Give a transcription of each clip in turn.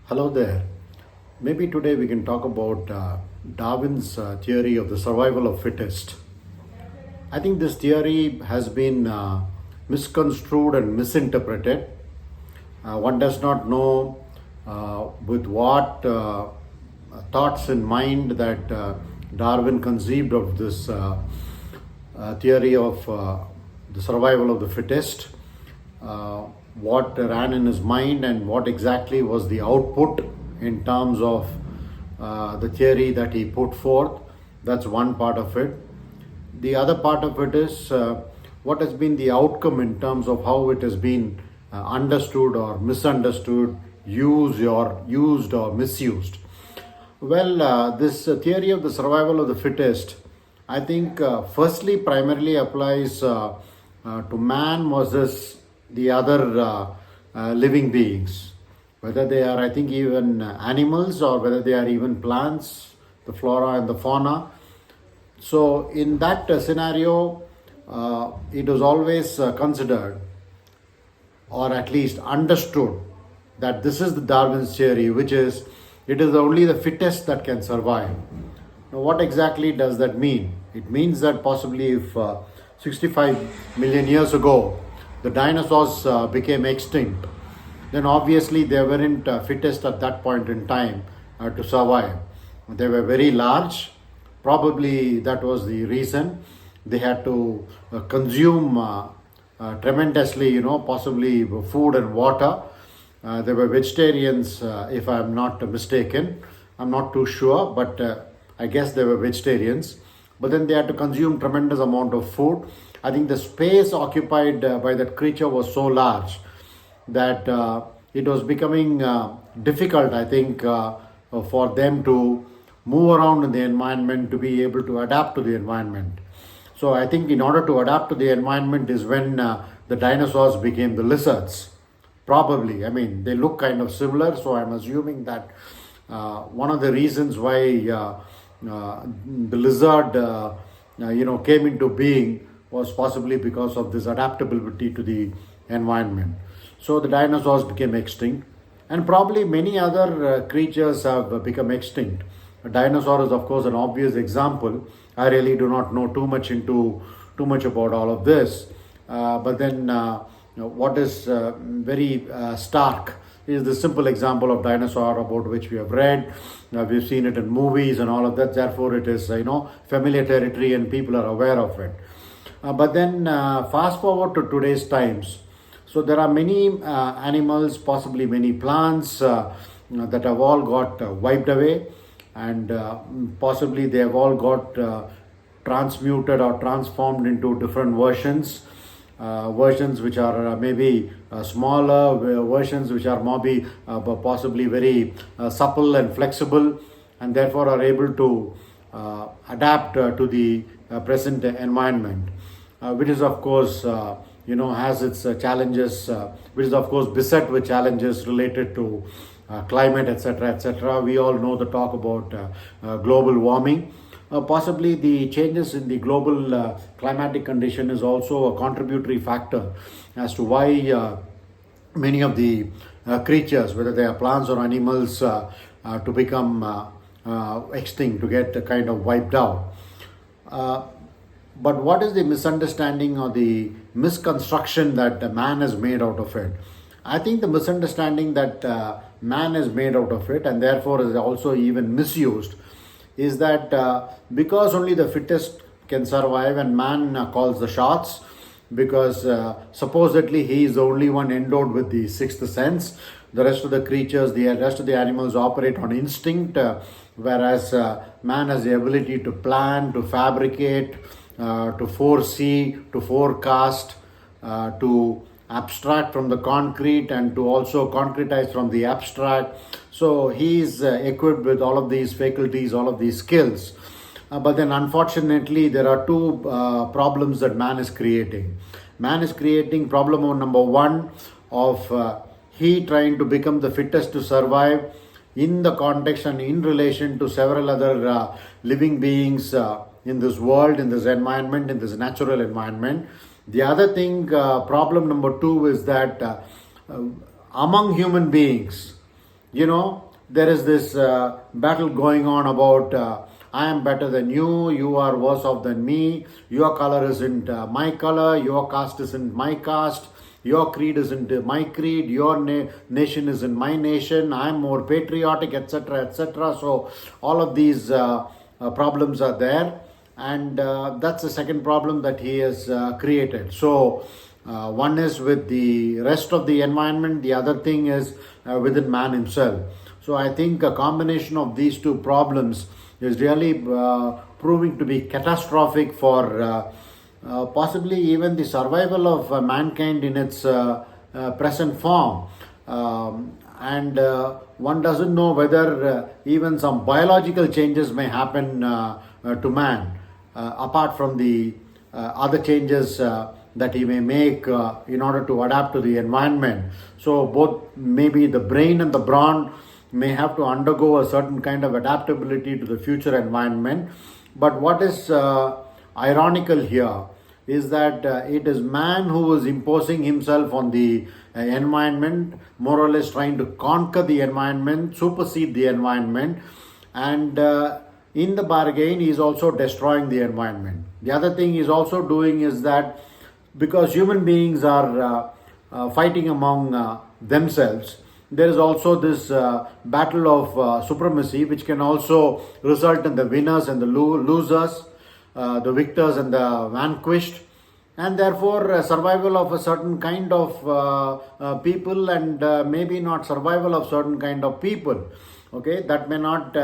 Hello there. Maybe today we can talk about Darwin's theory of the survival of fittest. I think this theory has been misconstrued and misinterpreted. One does not know with what thoughts in mind that Darwin conceived of this theory of the survival of the fittest. What ran in his mind and what exactly was the output in terms of the theory that he put forth. That's one part of it. The other part of it is what has been the outcome in terms of how it has been understood or misunderstood, used or misused. Well, this theory of the survival of the fittest, I think, firstly, primarily applies to man versus the other living beings, whether they are, I think, even animals or whether they are even plants, the flora and the fauna. So, in that scenario, it was always considered or at least understood that this is the Darwin's theory, which is it is only the fittest that can survive. Now, what exactly does that mean? It means that possibly if 65 million years ago the dinosaurs became extinct, then obviously they weren't fittest at that point in time to survive. They were very large. Probably that was the reason they had to consume tremendously, possibly food and water. They were vegetarians, if I'm not mistaken. I'm not too sure, but I guess they were vegetarians. But then they had to consume tremendous amount of food. I think the space occupied by that creature was so large that it was becoming difficult, I think, for them to move around in the environment, to be able to adapt to the environment. So I think in order to adapt to the environment is when the dinosaurs became the lizards. Probably, I mean, they look kind of similar, so I'm assuming that one of the reasons why the lizard, came into being was possibly because of this adaptability to the environment. So the dinosaurs became extinct, and probably many other creatures have become extinct. A dinosaur is, of course, an obvious example. I really do not know too much about all of this, but then what is very stark is the simple example of dinosaur about which we have read. We've seen it in movies and all of that. Therefore, it is familiar territory and people are aware of it. But then fast forward to today's times. So there are many animals, possibly many plants that have all got wiped away, and possibly they have all got transmuted or transformed into different versions. Versions which are maybe smaller, versions which are maybe possibly very supple and flexible, and therefore are able to adapt to the present environment, which is of course has its challenges, which is of course beset with challenges related to climate, etc., etc. We all know the talk about global warming. Possibly the changes in the global climatic condition is also a contributory factor as to why many of the creatures, whether they are plants or animals, to become extinct, to get kind of wiped out. But what is the misunderstanding or the misconstruction that man has made out of it? I think the misunderstanding that man has made out of it, and therefore is also even misused, is that because only the fittest can survive and man calls the shots, because supposedly he is the only one endowed with the sixth sense. The rest of the creatures, the rest of the animals operate on instinct, whereas man has the ability to plan, to fabricate, to foresee, to forecast, to abstract from the concrete, and to also concretize from the abstract. So he is equipped with all of these faculties, all of these skills. But then unfortunately there are two problems that man is creating. Man is creating problem number one of he trying to become the fittest to survive in the context and in relation to several other living beings in this world, in this environment, in this natural environment. The other thing, problem number two, is that among human beings, There is this battle going on about I am better than you are worse off than me, your color isn't my color, your caste isn't my caste, your creed isn't my creed, your nation isn't my nation, I am more patriotic, etc., etc. So all of these problems are there, and that's the second problem that he has created. So one is with the rest of the environment, the other thing is within man himself. So I think a combination of these two problems is really proving to be catastrophic for possibly even the survival of mankind in its present form. And one doesn't know whether even some biological changes may happen to man, apart from the other changes that he may make in order to adapt to the environment. So both maybe the brain and the brawn may have to undergo a certain kind of adaptability to the future environment. But what is ironical here is that it is man who is imposing himself on the environment, more or less trying to conquer the environment, supersede the environment, and in the bargain he is also destroying the environment. The other thing he is also doing is that because human beings are fighting among themselves, there is also this battle of supremacy, which can also result in the winners and the losers, the victors and the vanquished, and therefore survival of a certain kind of people, and maybe not survival of certain kind of people. Okay, that may not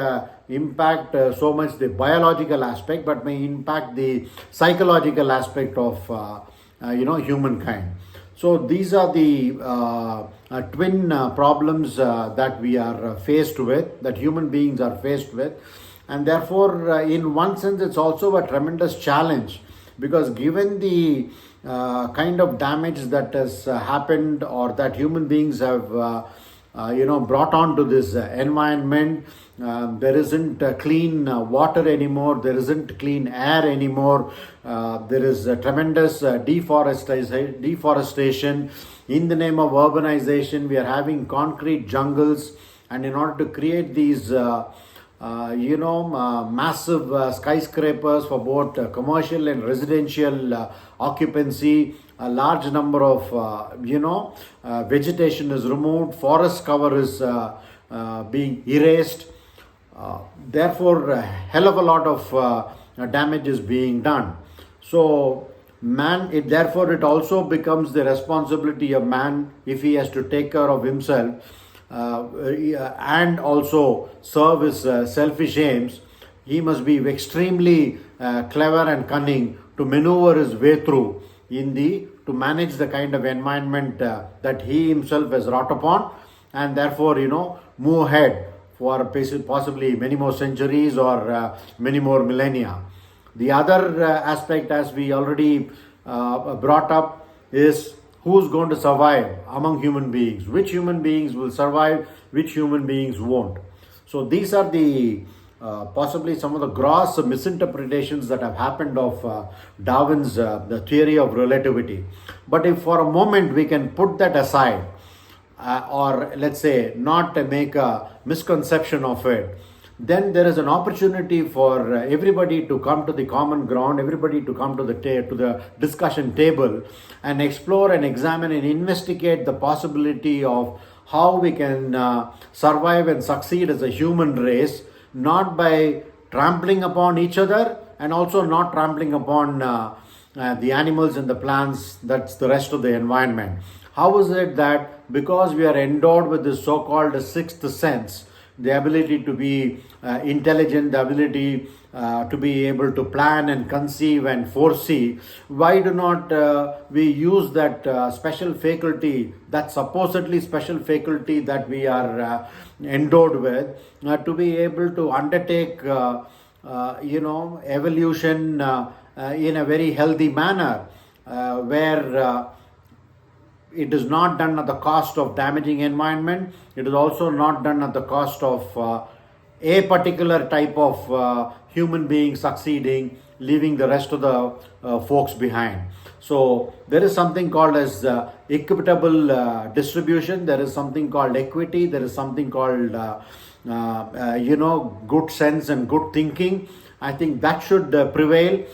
impact so much the biological aspect, but may impact the psychological aspect of humankind. So these are the twin problems that we are faced with, that human beings are faced with. And therefore, in one sense, it's also a tremendous challenge, because given the kind of damage that has happened, or that human beings have brought on to this environment, there isn't clean water anymore, there isn't clean air anymore, there is tremendous deforestation. In the name of urbanization, we are having concrete jungles, and in order to create these massive skyscrapers for both commercial and residential occupancy, a large number of vegetation is removed, forest cover is being erased. Therefore, a hell of a lot of damage is being done. So therefore it also becomes the responsibility of man, if he has to take care of himself and also serve his selfish aims, he must be extremely clever and cunning to maneuver his way through to manage the kind of environment that he himself has wrought upon, and therefore move ahead for possibly many more centuries or many more millennia. The other aspect, as we already brought up, is who's going to survive among human beings, which human beings will survive, which human beings won't. So these are the possibly some of the gross misinterpretations that have happened of Darwin's the theory of relativity. But if for a moment we can put that aside, or let's say not make a misconception of it, then there is an opportunity for everybody to come to the common ground, everybody to come to the discussion table and explore and examine and investigate the possibility of how we can survive and succeed as a human race, not by trampling upon each other, and also not trampling upon the animals and the plants, that's the rest of the environment. How is it that because we are endowed with this so-called sixth sense, the ability to be intelligent, the ability to be able to plan and conceive and foresee, why do not we use that special faculty, that supposedly special faculty that we are endowed with, to be able to undertake evolution in a very healthy manner, where it is not done at the cost of damaging environment. It is also not done at the cost of a particular type of human being succeeding, leaving the rest of the folks behind. So there is something called as equitable distribution. There is something called equity. There is something called good sense and good thinking. I think that should prevail.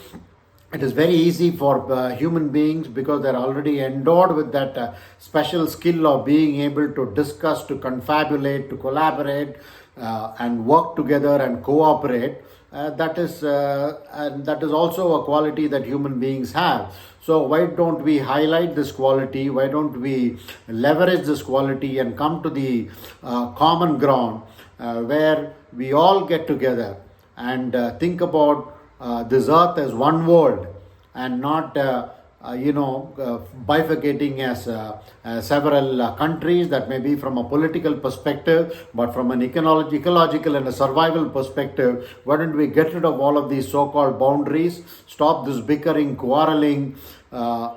It is very easy for human beings, because they're already endowed with that special skill of being able to discuss, to confabulate, to collaborate, and work together and cooperate. And that is also a quality that human beings have. So why don't we highlight this quality? Why don't we leverage this quality and come to the common ground where we all get together and think about this earth as one world, and not bifurcating as several countries. That may be from a political perspective, but from an ecological and a survival perspective, why don't we get rid of all of these so-called boundaries, stop this bickering, quarreling,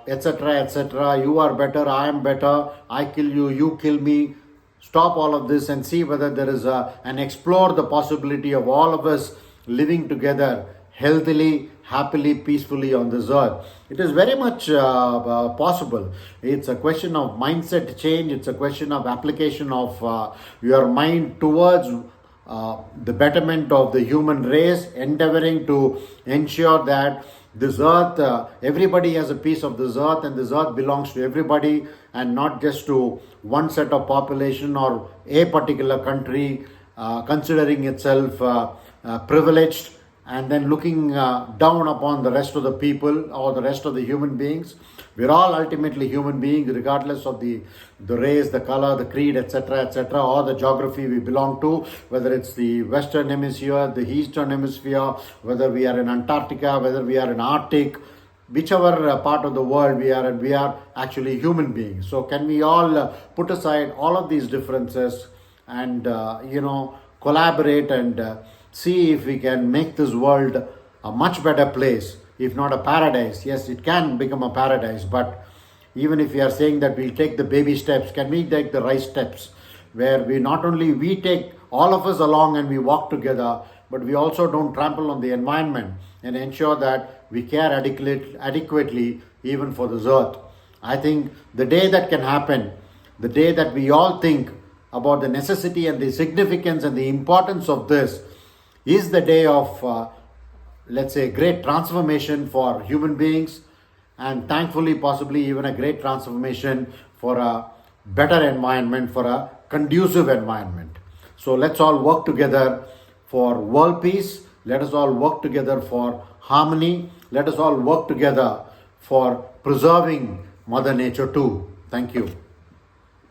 etc., etc. You are better, I am better, I kill you, you kill me. Stop all of this and see whether there is and explore the possibility of all of us living together healthily, happily, peacefully on this earth. It is very much possible. It's a question of mindset change. It's a question of application of your mind towards the betterment of the human race, endeavoring to ensure that this earth, everybody has a piece of this earth, and this earth belongs to everybody and not just to one set of population or a particular country considering itself privileged, and then looking down upon the rest of the people or the rest of the human beings. We're all ultimately human beings, regardless of the race, the color, the creed, etc., or the geography we belong to, whether it's the Western Hemisphere, the Eastern Hemisphere, whether we are in Antarctica, whether we are in Arctic, whichever part of the world we are in, we are actually human beings. So can we all put aside all of these differences and, collaborate and see if we can make this world a much better place, if not a paradise. Yes, it can become a paradise, but even if we are saying that we'll take the baby steps, can we take the right steps, where we take all of us along and we walk together, but we also don't trample on the environment and ensure that we care adequately even for this earth. I think the day that can happen, the day that we all think about the necessity and the significance and the importance of this, is the day of, let's say, great transformation for human beings, and thankfully, possibly even a great transformation for a better environment, for a conducive environment. So let's all work together for world peace. Let us all work together for harmony. Let us all work together for preserving Mother Nature too. Thank you.